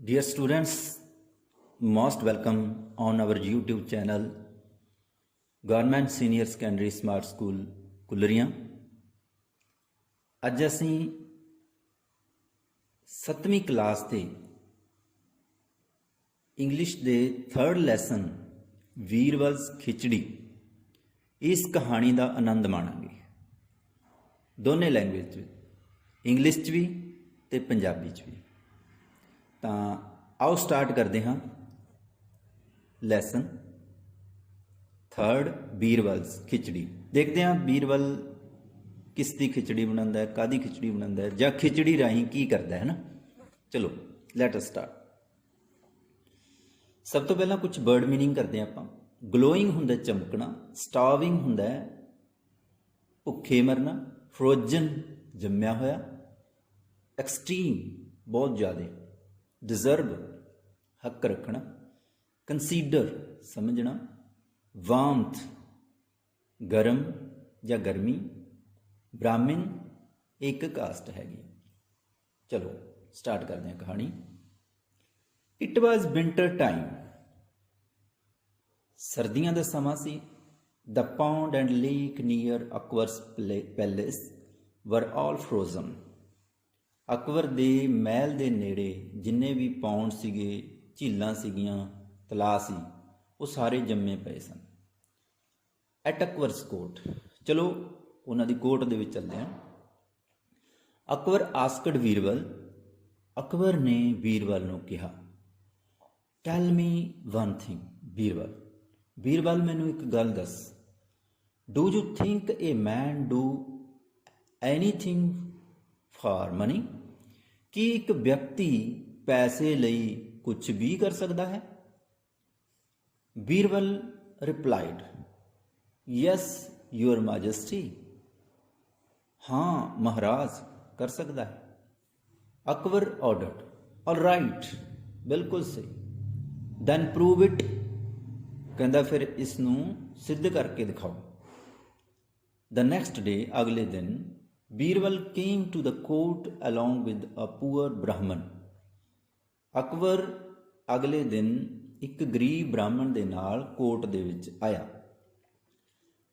Dear students, most welcome on our YouTube channel Government Senior Secondary Smart School ਕੁਲਰੀਆਂ। ਅੱਜ ਅਸੀਂ 7ਵੀਂ class ਦੇ English ਦੇ 3rd lesson ਵੀਰਵਲਸ ਖਿਚੜੀ ਇਸ ਕਹਾਣੀ ਦਾ ਆਨੰਦ ਮਾਣਾਂਗੇ ਦੋਨੇ ਲੈਂਗੁਏਜ 'ਚ, ਇੰਗਲਿਸ਼ 'ਚ ਵੀ ਤੇ ਪੰਜਾਬੀ 'ਚ ਵੀ। ਤਾਂ ਆਓ ਸਟਾਰਟ ਕਰਦੇ ਹਾਂ ਲੈਸਨ 3rd ਵੀਰਵਲਸ ਖਿਚੜੀ। ਦੇਖਦੇ ਹਾਂ ਵੀਰਵਲ ਕਿਸ ਦੀ ਖਿਚੜੀ ਬਣਾਉਂਦਾ ਹੈ, ਕਾਹਦੀ ਖਿਚੜੀ ਬਣਾਉਂਦਾ ਹੈ, ਜਾਂ ਖਿਚੜੀ ਰਾਹੀਂ ਕੀ ਕਰਦਾ ਹੈ ਨਾ। ਚਲੋ ਲੈਟ ਅਸ ਸਟਾਰਟ। ਸਭ ਤੋਂ ਪਹਿਲਾਂ ਕੁਝ ਵਰਡ ਮੀਨਿੰਗ ਕਰਦੇ ਹਾਂ ਆਪਾਂ। ਗਲੋਇੰਗ ਹੁੰਦਾ ਚਮਕਣਾ, ਸਟਾਰਵਿੰਗ ਹੁੰਦਾ ਭੁੱਖੇ ਮਰਨਾ, ਫਰੋਜ਼ਨ ਜੰਮਿਆ ਹੋਇਆ, ਐਕਸਟ੍ਰੀਮ ਬਹੁਤ ਜ਼ਿਆਦਾ, ਡਿਜ਼ਰਵ ਹੱਕ ਰੱਖਣਾ, ਕੰਸੀਡਰ ਸਮਝਣਾ, ਵਾਮਥ ਗਰਮ ਜਾਂ ਗਰਮੀ, ਬ੍ਰਾਹਮਣ ਇੱਕ ਕਾਸਟ ਹੈਗੀ। ਚਲੋ ਸਟਾਰਟ ਕਰਦੇ ਹਾਂ ਕਹਾਣੀ। ਇਟ ਵਾਜ਼ ਵਿੰਟਰ ਟਾਈਮ, ਸਰਦੀਆਂ ਦਾ ਸਮਾਂ ਸੀ। The pond and lake near Akbar's palace were all frozen. Akbar ਦੇ ਮਹਿਲ ਦੇ ਨੇੜੇ ਜਿੰਨੇ ਵੀ ਪੌਂਡ ਸੀਗੇ, ਝੀਲਾਂ ਸੀਗੀਆਂ, ਤਲਾਅ ਸੀ, ਉਹ ਸਾਰੇ ਜੰਮੇ ਪਏ ਸਨ। ਐਟ ਅਕਬਰਸ ਕੋਰਟ, ਚਲੋ ਉਹਨਾਂ ਦੀ ਕੋਰਟ ਦੇ ਵਿੱਚ ਚੱਲਦੇ ਹਾਂ। ਅਕਬਰ ਆਸਕਡ ਵੀਰਬਲ, ਅਕਬਰ ਨੇ ਵੀਰਬਲ ਨੂੰ ਕਿਹਾ, tell me one thing Birbal, Birbal ਮੈਨੂੰ ਇੱਕ ਗੱਲ ਦੱਸ। Do you think a man do anything for money? ਕੀ ਇੱਕ ਵਿਅਕਤੀ ਪੈਸੇ ਲਈ ਕੁਝ ਵੀ ਕਰ ਸਕਦਾ ਹੈ? Birbal replied, yes your majesty, ਹਾਂ ਮਹਾਰਾਜ ਕਰ ਸਕਦਾ ਹੈ। ਅਕਬਰ ਆਰਡਰਡ, ਆਲ ਰਾਈਟ, ਬਿਲਕੁਲ ਸਹੀ। ਦੈਨ ਪ੍ਰੂਵ ਇਟ, ਕਹਿੰਦਾ ਫਿਰ ਇਸ ਨੂੰ ਸਿੱਧ ਕਰਕੇ ਦਿਖਾਓ। ਦ ਨੈਕਸਟ ਡੇ, ਅਗਲੇ ਦਿਨ, Birbal came to the court along with a poor Brahman. Akbar ਅਗਲੇ ਦਿਨ ਇੱਕ ਗਰੀਬ ਬ੍ਰਾਹਮਣ ਦੇ ਨਾਲ ਕੋਰਟ ਦੇ ਵਿੱਚ ਆਇਆ।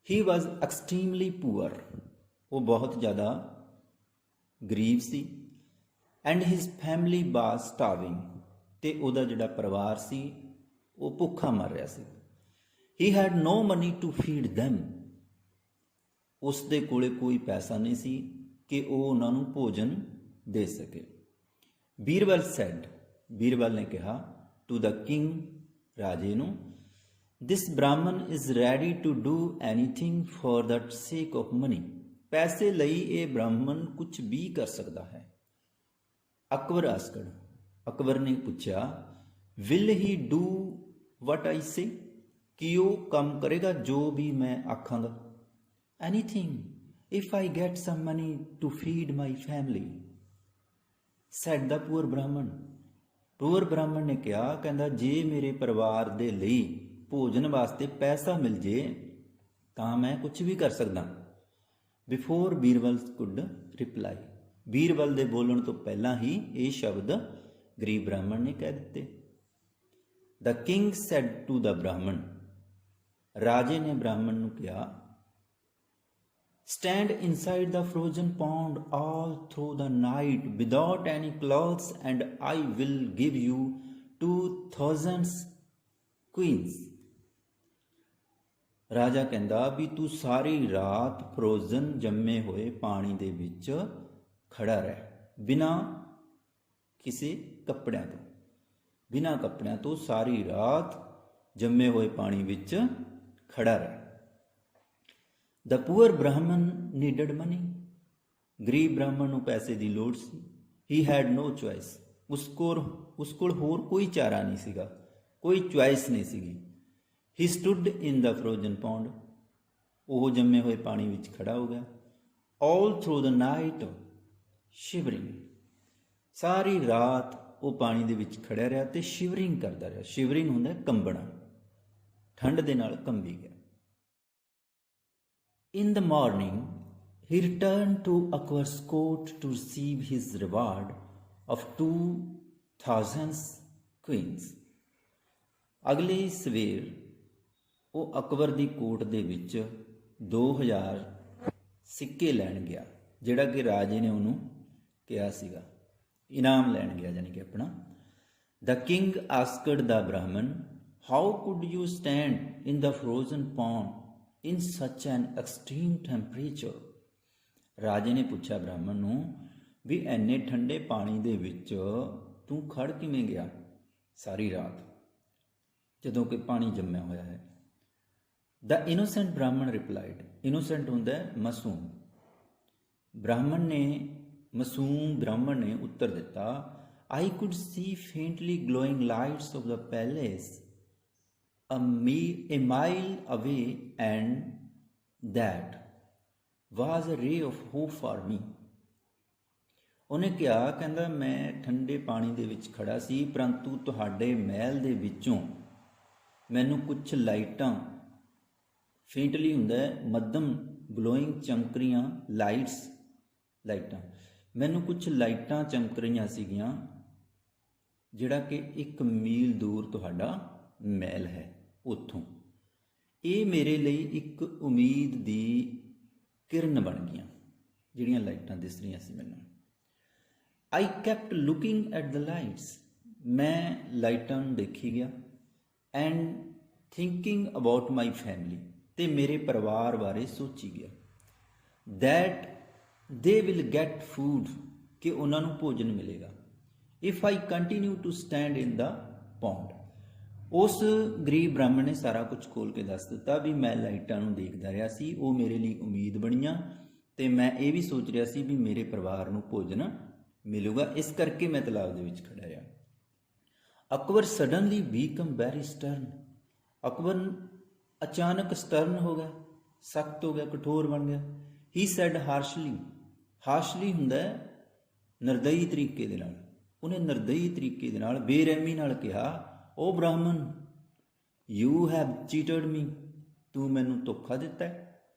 He was extremely poor. ਉਹ ਬਹੁਤ ਜ਼ਿਆਦਾ ਗਰੀਬ ਸੀ। And his family was starving. ਤੇ ਉਹਦਾ ਜਿਹੜਾ ਪਰਿਵਾਰ ਸੀ ਉਹ ਭੁੱਖਾ ਮਰ ਰਿਹਾ ਸੀ। He had no money to feed them. ਉਸ ਦੇ ਕੋਲੇ ਕੋਈ ਪੈਸਾ ਨਹੀਂ ਸੀ ਕਿ ਉਹ ਉਹਨਾਂ ਨੂੰ ਭੋਜਨ ਦੇ ਸਕੇ। ਬੀਰਬਲ ਸੈਡ, ਬੀਰਬਲ ਨੇ ਕਿਹਾ, ਟੂ ਦ ਕਿੰਗ, ਰਾਜੇ ਨੂੰ, this Brahmin is ready to do anything for the sake of money. ਪੈਸੇ ਲਈ ਇਹ ਬ੍ਰਾਹਮਣ ਕੁਝ ਵੀ ਕਰ ਸਕਦਾ ਹੈ। ਅਕਬਰ ਆਸਕਡ, ਅਕਬਰ ਨੇ ਪੁੱਛਿਆ, ਵਿਲ ਹੀ ਡੂ ਵਟ ਆਈ ਸੇ? ਕੀ ਉਹ ਕੰਮ ਕਰੇਗਾ ਜੋ ਵੀ ਮੈਂ ਆਖਾਂਗਾ? Anything, if I get some money to feed my family, said the poor Brahman. Poor Brahman ਨੇ ਕਿਹਾ, ਕਹਿੰਦਾ ਜੇ ਮੇਰੇ ਪਰਿਵਾਰ ਦੇ ਲਈ ਭੋਜਨ ਵਾਸਤੇ ਪੈਸਾ ਮਿਲ ਜੇ ਤਾਂ ਮੈਂ ਕੁਝ ਵੀ ਕਰ ਸਕਦਾ। Before Birbal could reply, Birbal ਦੇ ਬੋਲਣ ਤੋਂ ਪਹਿਲਾਂ ਹੀ ਇਹ ਸ਼ਬਦ ਗਰੀਬ ਬ੍ਰਾਹਮਣ ਨੇ ਕਹਿ ਦਿੱਤੇ। The king said to the Brahmin, ਰਾਜੇ ਨੇ ਬ੍ਰਾਹਮਣ ਨੂੰ ਕਿਹਾ, stand inside the frozen pond all through the night without any clothes and I will give you 2000 queens. ਰਾਜਾ ਕਹਿੰਦਾ ਵੀ ਤੂੰ ਸਾਰੀ ਰਾਤ ਫਰੋਜ਼ਨ ਜੰਮੇ ਹੋਏ ਪਾਣੀ ਦੇ ਵਿੱਚ ਖੜਾ ਰਹਿ, ਬਿਨਾਂ ਕਿਸੇ ਕੱਪੜਿਆਂ ਤੋਂ, ਬਿਨਾਂ ਕੱਪੜਿਆਂ ਤੋਂ ਸਾਰੀ ਰਾਤ ਜੰਮੇ ਹੋਏ ਪਾਣੀ ਵਿੱਚ ਖੜਾ ਰਹਿ। ਦ ਪੂਅਰ ਬ੍ਰਾਹਮਣ ਨੀਡਡ ਮਨੀ, ਗਰੀਬ ਬ੍ਰਾਹਮਣ ਨੂੰ ਪੈਸੇ ਦੀ ਲੋੜ ਸੀ। ਹੀ ਹੈਡ ਨੋ ਚੁਆਇਸ, ਉਸ ਕੋਲ ਹੋਰ ਕੋਈ ਚਾਰਾ ਨਹੀਂ ਸੀਗਾ, ਕੋਈ ਚੁਆਇਸ ਨਹੀਂ ਸੀਗੀ। ਹੀ ਸਟੁੱਡ ਇਨ ਦ ਫਰੋਜ਼ਨ ਪੌਂਡ, ਉਹ ਜੰਮੇ ਹੋਏ ਪਾਣੀ ਵਿੱਚ ਖੜਾ ਹੋ ਗਿਆ। ਆਲ ਥਰੂ ਦ ਨਾਈਟ ਸ਼ਿਵਰਿੰਗ, ਸਾਰੀ ਰਾਤ ਉਹ ਪਾਣੀ ਦੇ ਵਿੱਚ ਖੜਿਆ ਰਿਹਾ ਤੇ ਸ਼ਿਵਰਿੰਗ ਕਰਦਾ ਰਿਹਾ। ਸ਼ਿਵਰਿੰਗ ਹੁੰਦਾ ਕੰਬਣਾ, ਠੰਡ ਦੇ ਨਾਲ ਕੰਬੀ ਗਿਆ। In the morning, he returned to Akbar's court to receive his reward of thousands queens। ਅਗਲੇ ਹੀ ਸਵੇਰ ਉਹ ਅਕਬਰ ਦੀ ਕੋਰਟ ਦੇ ਵਿੱਚ 2000 ਸਿੱਕੇ ਲੈਣ ਗਿਆ, ਜਿਹੜਾ ਕਿ ਰਾਜੇ ਨੇ ਉਹਨੂੰ ਕਿਹਾ ਸੀਗਾ, ਇਨਾਮ ਲੈਣ ਗਿਆ ਜਾਨੀ ਕਿ ਆਪਣਾ। ਦ ਕਿੰਗ ਆਸਕਡ ਦਾ ਬ੍ਰਾਹਮਣ, how could you stand in the frozen pound in such N extreme temperature. ਰਾਜੇ ਨੇ ਪੁੱਛਿਆ ਬ੍ਰਾਹਮਣ ਨੂੰ ਵੀ ਇੰਨੇ ਠੰਡੇ ਪਾਣੀ ਦੇ ਵਿੱਚ ਤੂੰ ਖੜ ਕਿਵੇਂ ਗਿਆ ਸਾਰੀ ਰਾਤ, ਜਦੋਂ ਕਿ ਪਾਣੀ ਜੰਮਿਆ ਹੋਇਆ ਹੈ। ਦ ਇਨੋਸੈਂਟ ਬ੍ਰਾਹਮਣ ਰਿਪਲਾਈਡ, ਇਨੋਸੈਂਟ ਹੁੰਦਾ ਮਾਸੂਮ। ਬ੍ਰਾਹਮਣ ਨੇ ਉੱਤਰ ਦਿੱਤਾ, I could see faintly glowing lights of the palace a mile away, and that was a ray of hope for me। ਉਹਨੇ ਕਿਹਾ, ਕਹਿੰਦਾ ਮੈਂ ਠੰਡੇ ਪਾਣੀ ਦੇ ਵਿੱਚ ਖੜਾ ਸੀ, ਪਰੰਤੂ ਤੁਹਾਡੇ ਮਹਿਲ ਦੇ ਵਿੱਚੋਂ ਮੈਨੂੰ ਕੁਝ ਲਾਈਟਾਂ, ਫੇਂਟਲੀ ਹੁੰਦਾ ਮੱਧਮ, ਗਲੋਇੰਗ ਚਮਕ ਰਹੀਆਂ ਲਾਈਟਾਂ, ਮੈਨੂੰ ਕੁਝ ਲਾਈਟਾਂ ਚਮਕ ਰਹੀਆਂ ਸੀਗੀਆਂ, ਜਿਹੜਾ ਕਿ 1 ਮੀਲ ਦੂਰ ਤੁਹਾਡਾ ਮਹਿਲ ਹੈ, ਉੱਥੋਂ। ਇਹ ਮੇਰੇ ਲਈ ਇੱਕ ਉਮੀਦ ਦੀ ਕਿਰਨ ਬਣ ਗਈਆਂ, ਜਿਹੜੀਆਂ ਲਾਈਟਾਂ ਦਿਸ ਰਹੀਆਂ ਸੀ ਮੈਨੂੰ। I kept looking at the lights, ਮੈਂ ਲਾਈਟਾਂ ਨੂੰ ਦੇਖੀ ਗਿਆ, and thinking about my family, ਤੇ ਮੇਰੇ ਪਰਿਵਾਰ ਬਾਰੇ ਸੋਚੀ ਗਿਆ, that they will get food, ਕਿ ਉਹਨਾਂ ਨੂੰ ਭੋਜਨ ਮਿਲੇਗਾ, if I continue to stand in the pond। ਉਸ ਗਰੀਬ ਬ੍ਰਾਹਮਣ ਨੇ ਸਾਰਾ ਕੁਝ ਖੋਲ ਕੇ ਦੱਸ ਦਿੱਤਾ ਵੀ ਮੈਂ ਲਾਈਟਾਂ ਨੂੰ ਦੇਖਦਾ ਰਿਹਾ ਸੀ, ਉਹ ਮੇਰੇ ਲਈ ਉਮੀਦ ਬਣੀਆਂ, ਤੇ ਮੈਂ ਇਹ ਵੀ ਸੋਚ ਰਿਹਾ ਸੀ ਵੀ ਮੇਰੇ ਪਰਿਵਾਰ ਨੂੰ ਭੋਜਨ ਮਿਲੂਗਾ, ਇਸ ਕਰਕੇ ਮੈਂ ਤਲਾਬ ਦੇ ਵਿੱਚ ਖੜਾ ਰਿਹਾ। Akbar suddenly BCom very Stern, Akbar ਅਚਾਨਕ ਸਟਰਨ ਹੋ ਗਿਆ, ਸਖਤ ਹੋ ਗਿਆ, ਕਠੋਰ ਬਣ ਗਿਆ। ਹੀ ਸੈਡ ਹਾਰਸ਼ਲੀ ਹੁੰਦਾ ਨਿਰਦਈ ਤਰੀਕੇ ਦੇ ਨਾਲ, ਉਹਨੇ ਨਿਰਦਈ ਤਰੀਕੇ ਦੇ ਨਾਲ, ਬੇਰਹਿਮੀ ਨਾਲ ਕਿਹਾ, ਓ ਬ੍ਰਾਹਮਣ, ਯੂ ਹੈਵ ਚੀਟਡ ਮੀ, ਤੂੰ ਮੈਨੂੰ ਧੋਖਾ ਦਿੱਤਾ।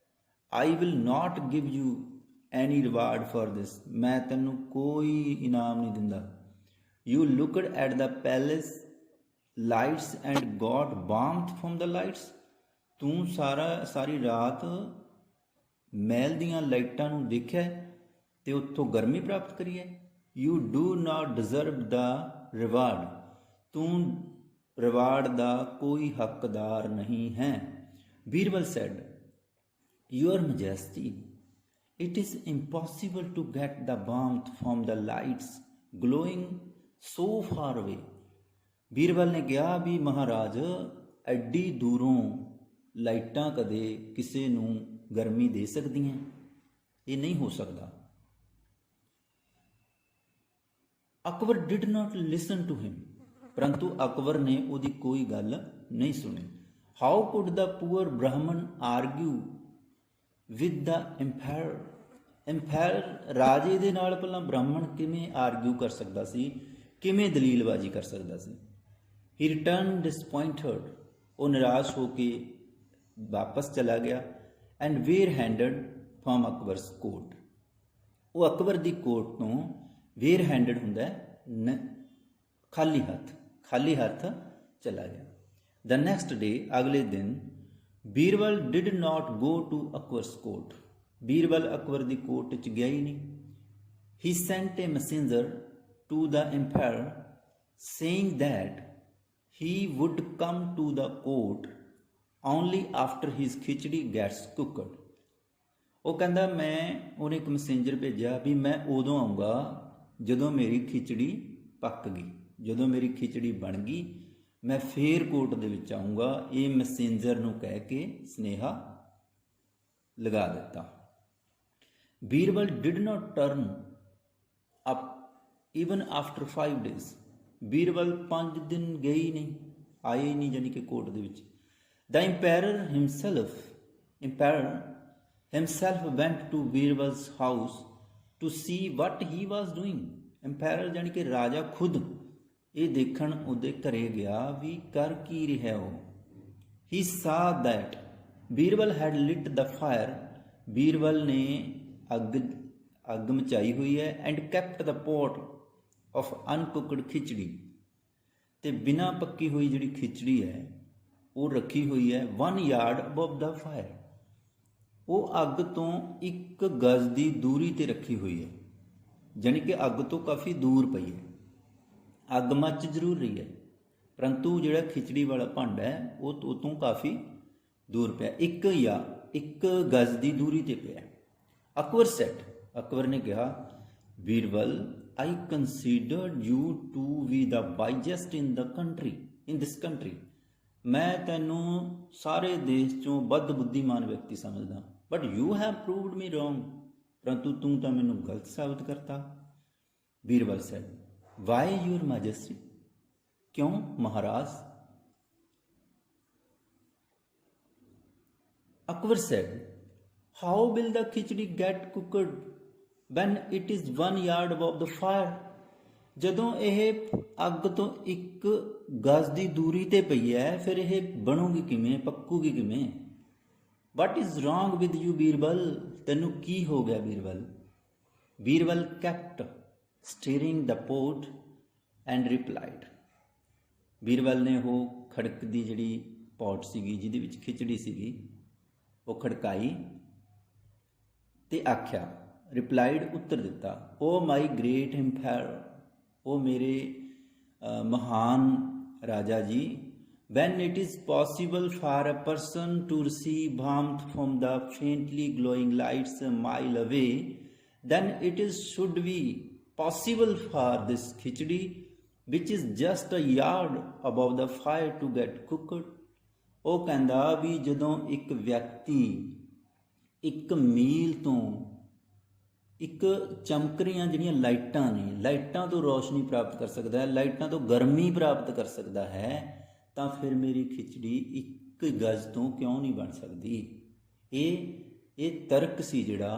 I will not give you any reward for this, ਮੈਂ ਤੈਨੂੰ ਕੋਈ ਇਨਾਮ ਨਹੀਂ ਦਿੰਦਾ। You looked at the palace lights and got warmth from the lights, ਤੂੰ ਸਾਰੀ ਰਾਤ ਮਹਿਲ ਦੀਆਂ ਲਾਈਟਾਂ ਨੂੰ ਦੇਖਿਆ ਤੇ ਉੱਥੋਂ ਗਰਮੀ ਪ੍ਰਾਪਤ ਕਰੀ ਹੈ। You do not deserve the reward, ਤੂੰ ਰਿਵਾਰਡ ਦਾ ਕੋਈ ਹੱਕਦਾਰ ਨਹੀਂ ਹੈ। Birbal said, your majesty, it is impossible to get the warmth from the lights glowing so far away। Birbal ਨੇ ਕਿਹਾ ਵੀ ਮਹਾਰਾਜ, ਐਡੀ ਦੂਰੋਂ ਲਾਈਟਾਂ ਕਦੇ ਕਿਸੇ ਨੂੰ ਗਰਮੀ ਦੇ ਸਕਦੀਆਂ, ਇਹ ਨਹੀਂ ਹੋ ਸਕਦਾ। Akbar did not listen to him, ਪਰੰਤੂ ਅਕਬਰ ਨੇ ਉਹਦੀ ਕੋਈ ਗੱਲ ਨਹੀਂ ਸੁਣੀ। ਹਾਊ ਕੁਡ ਦਾ ਪੂਅਰ ਬ੍ਰਾਹਮਣ ਆਰਗਿਊ ਵਿਦ ਦਾ ਐਮਪਾਇਰ, ਰਾਜੇ ਦੇ ਨਾਲ ਪਹਿਲਾਂ ਬ੍ਰਾਹਮਣ ਕਿਵੇਂ ਆਰਗਿਊ ਕਰ ਸਕਦਾ ਸੀ, ਕਿਵੇਂ ਦਲੀਲਬਾਜ਼ੀ ਕਰ ਸਕਦਾ ਸੀ। ਹੀ ਰਿਟਰਨ ਡਿਸਪੁਆਇੰਟਡ, ਉਹ ਨਿਰਾਸ਼ ਹੋ ਕੇ ਵਾਪਸ ਚਲਾ ਗਿਆ। And were handed from Akbar's court, ਉਹ ਅਕਬਰ ਦੀ ਕੋਰਟ ਤੋਂ ਵੇਅਰ ਹੈਂਡਡ ਹੁੰਦਾ ਖਾਲੀ ਹੱਥ ਚਲਾ ਗਿਆ। ਦ ਨੈਕਸਟ ਡੇ, ਅਗਲੇ ਦਿਨ, Birbal did not go to Akbar's court, Birbal Akbar ਦੀ ਕੋਰਟ 'ਚ ਗਿਆ ਹੀ ਨਹੀਂ। He sent a messenger to the emperor saying that he would come to the court only after his khichdi gets cooked. ਉਹ ਕਹਿੰਦਾ, ਉਹਨੇ ਇੱਕ ਮੈਸੇਂਜਰ ਭੇਜਿਆ ਵੀ ਮੈਂ ਉਦੋਂ ਆਊਂਗਾ ਜਦੋਂ ਮੇਰੀ ਖਿਚੜੀ ਪੱਕ ਗਈ, ਜਦੋਂ ਮੇਰੀ ਖਿਚੜੀ ਬਣ ਗਈ, ਮੈਂ ਫੇਰ ਕੋਰਟ ਦੇ ਵਿੱਚ ਆਊਂਗਾ। ਇਹ ਮੈਸੇਂਜਰ ਨੂੰ ਕਹਿ ਕੇ ਸੁਨੇਹਾ ਲਗਾ ਦਿੱਤਾ। Birbal did not turn up even after 5 days, Birbal 5 ਦਿਨ ਗਏ ਹੀ ਨਹੀਂ, ਆਏ ਹੀ ਨਹੀਂ ਜਾਨੀ ਕਿ ਕੋਰਟ ਦੇ ਵਿੱਚ। The emperor himself went to Birbal's house to see what he was doing. Emperor ਜਾਨੀ ਕਿ ਰਾਜਾ ਖੁਦ ਇਹ ਦੇਖਣ ਉਹਦੇ ਘਰੇ ਗਿਆ ਵੀ ਕਰ ਕੀ ਰਿਹਾ ਉਹ। He saw that Birbal had lit the fire, Birbal ਨੇ ਅੱਗ ਮਚਾਈ ਹੋਈ ਹੈ। And kept the pot, of uncooked khichdi, ਤੇ ਬਿਨਾ ਪੱਕੀ ਹੋਈ ਜਿਹੜੀ ਖਿਚੜੀ ਹੈ ਉਹ ਰੱਖੀ ਹੋਈ ਹੈ 1 ਯਾਰਡ ਅਬਵ ਦਾ ਫਾਇਰ, ਉਹ ਅੱਗ ਤੋਂ 1 ਗਜ਼ ਦੀ ਦੂਰੀ ਤੇ ਰੱਖੀ ਹੋਈ ਹੈ, ਜਾਣੀ ਕਿ ਅੱਗ ਤੋਂ ਕਾਫੀ ਦੂਰ ਪਈ ਹੈ। ਅੱਗ ਮੱਚ ਜ਼ਰੂਰ ਰਹੀ ਹੈ ਪਰੰਤੂ ਜਿਹੜਾ ਖਿਚੜੀ ਵਾਲਾ ਭਾਂਡਾ ਹੈ ਉਹ ਤੋਂ ਕਾਫੀ ਦੂਰ ਪਿਆ, 1 ਗਜ਼ ਦੀ ਦੂਰੀ ਤੇ ਪਿਆ। ਅਕਬਰ ਸੈਡ, ਅਕਬਰ ਨੇ ਕਿਹਾ, Birbal I considered you to be the wisest in this country. ਮੈਂ ਤੈਨੂੰ ਸਾਰੇ ਦੇਸ਼ ਚੋਂ ਵੱਧ ਬੁੱਧੀਮਾਨ ਵਿਅਕਤੀ ਸਮਝਦਾ, but you have proved me wrong. ਪਰੰਤੂ ਤੂੰ ਤਾਂ ਮੈਨੂੰ ਗਲਤ ਸਾਬਤ ਕਰਤਾ। Birbal said, why your majesty? ਕਿਉਂ ਮਹਾਰਾਜ? Akbar said, how will the khichdi get cooked when it is 1 yard above the fire? ਜਦੋਂ ਇਹ ਅੱਗ ਤੋਂ 1 ਗਜ਼ ਦੀ ਦੂਰੀ ਤੇ ਪਈ ਹੈ ਫਿਰ ਇਹ ਬਣੂਗੀ ਕਿਵੇਂ, ਪੱਕੂਗੀ ਕਿਵੇਂ? What is wrong with you Birbal? ਤੈਨੂੰ ਕੀ ਹੋ ਗਿਆ Birbal? Birbal kept stirring the pot and replied. Birbal ਨੇ ਉਹ ਖੜਕਦੀ ਜਿਹੜੀ ਪੋਟ ਸੀਗੀ ਜਿਹਦੇ ਵਿੱਚ ਖਿਚੜੀ ਸੀਗੀ ਉਹ ਖੜਕਾਈ ਤੇ ਆਖਿਆ, ਰਿਪਲਾਈਡ ਉੱਤਰ ਦਿੱਤਾ, ਓ ਮਾਈ ਗ੍ਰੇਟ ਐम्पायर, ਉਹ ਮੇਰੇ ਮਹਾਨ ਰਾਜਾ ਜੀ, when it is possible for a person to receive warmth from the faintly glowing lights a mile away, then it should be possible for this khichdi which is just a yard above the fire to get cooked. ਉਹ ਕਹਿੰਦਾ ਵੀ ਜਦੋਂ ਇੱਕ ਵਿਅਕਤੀ 1 ਮੀਲ ਤੋਂ ਇੱਕ ਚਮਕ ਰਹੀਆਂ ਜਿਹੜੀਆਂ ਲਾਈਟਾਂ ਨੇ, ਲਾਈਟਾਂ ਤੋਂ ਰੋਸ਼ਨੀ ਪ੍ਰਾਪਤ ਕਰ ਸਕਦਾ ਹੈ, ਲਾਈਟਾਂ ਤੋਂ ਗਰਮੀ ਪ੍ਰਾਪਤ ਕਰ ਸਕਦਾ ਹੈ, ਤਾਂ ਫਿਰ ਮੇਰੀ ਖਿਚੜੀ 1 ਗਜ਼ ਤੋਂ ਕਿਉਂ ਨਹੀਂ ਬਣ ਸਕਦੀ? ਇਹ ਤਰਕ ਸੀ ਜਿਹੜਾ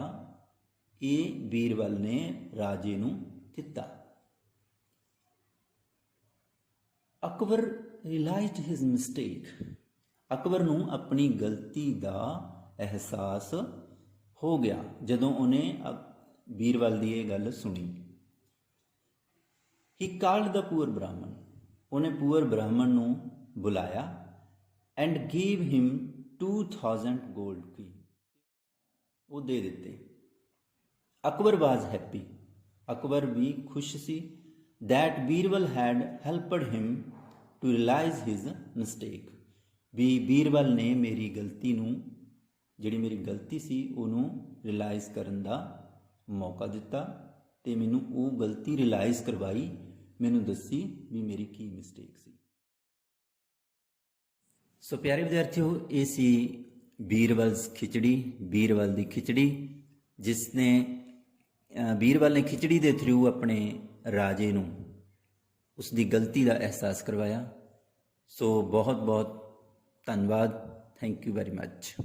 ਇਹ ਬੀਰਬਲ ਨੇ ਰਾਜੇ ਨੂੰ ਦਿੱਤਾ। Akbar realised his mistake, Akbar ਨੂੰ ਆਪਣੀ ਗਲਤੀ ਦਾ ਅਹਿਸਾਸ ਹੋ ਗਿਆ ਜਦੋਂ ਉਹਨੇ ਬੀਰਬਲ ਦੀ ਇਹ ਗੱਲ ਸੁਣੀ। ਹੀ ਕਾਲਡ ਦਾ ਪੂਅਰ ਬ੍ਰਾਹਮਣ, ਉਹਨੇ ਪੂਅਰ ਬ੍ਰਾਹਮਣ ਨੂੰ ਬੁਲਾਇਆ and gave him 2000 gold Queen, ਉਹ ਦੇ ਦਿੱਤੇ। ਅਕਬਰ ਵਾਜ਼ ਹੈਪੀ, ਅਕਬਰ ਵੀ ਖੁਸ਼ ਸੀ that Birbal had helped him to realize his mistake, ਵੀ ਬੀਰਬਲ ਨੇ ਮੇਰੀ ਗਲਤੀ ਨੂੰ, ਜਿਹੜੀ ਮੇਰੀ ਗਲਤੀ ਸੀ ਉਹਨੂੰ ਰਿਅਲਾਈਜ਼ ਕਰਨ ਦਾ ਮੌਕਾ ਦਿੱਤਾ ਤੇ ਮੈਨੂੰ ਉਹ ਗਲਤੀ ਰਿਅਲਾਈਜ਼ ਕਰਵਾਈ, ਮੈਨੂੰ ਦੱਸੀ ਵੀ ਮੇਰੀ ਕੀ ਮਿਸਟੇਕ ਸੀ। ਸੋ ਪਿਆਰੇ ਵਿਦਿਆਰਥੀਓ, ਇਹ ਸੀ ਬੀਰਬਲਸ ਖਿਚੜੀ, ਬੀਰਬਲ ਦੀ ਖਿਚੜੀ, ਜਿਸ ਨੇ ਬੀਰਬਲ ਨੇ ਖਿਚੜੀ ਦੇ ਥਰੂ ਆਪਣੇ ਰਾਜੇ ਨੂੰ ਉਸ ਦੀ ਗਲਤੀ ਦਾ ਅਹਿਸਾਸ ਕਰਵਾਇਆ। ਸੋ ਬਹੁਤ ਬਹੁਤ ਧੰਨਵਾਦ, ਥੈਂਕ ਯੂ ਵੈਰੀ ਮੱਚ।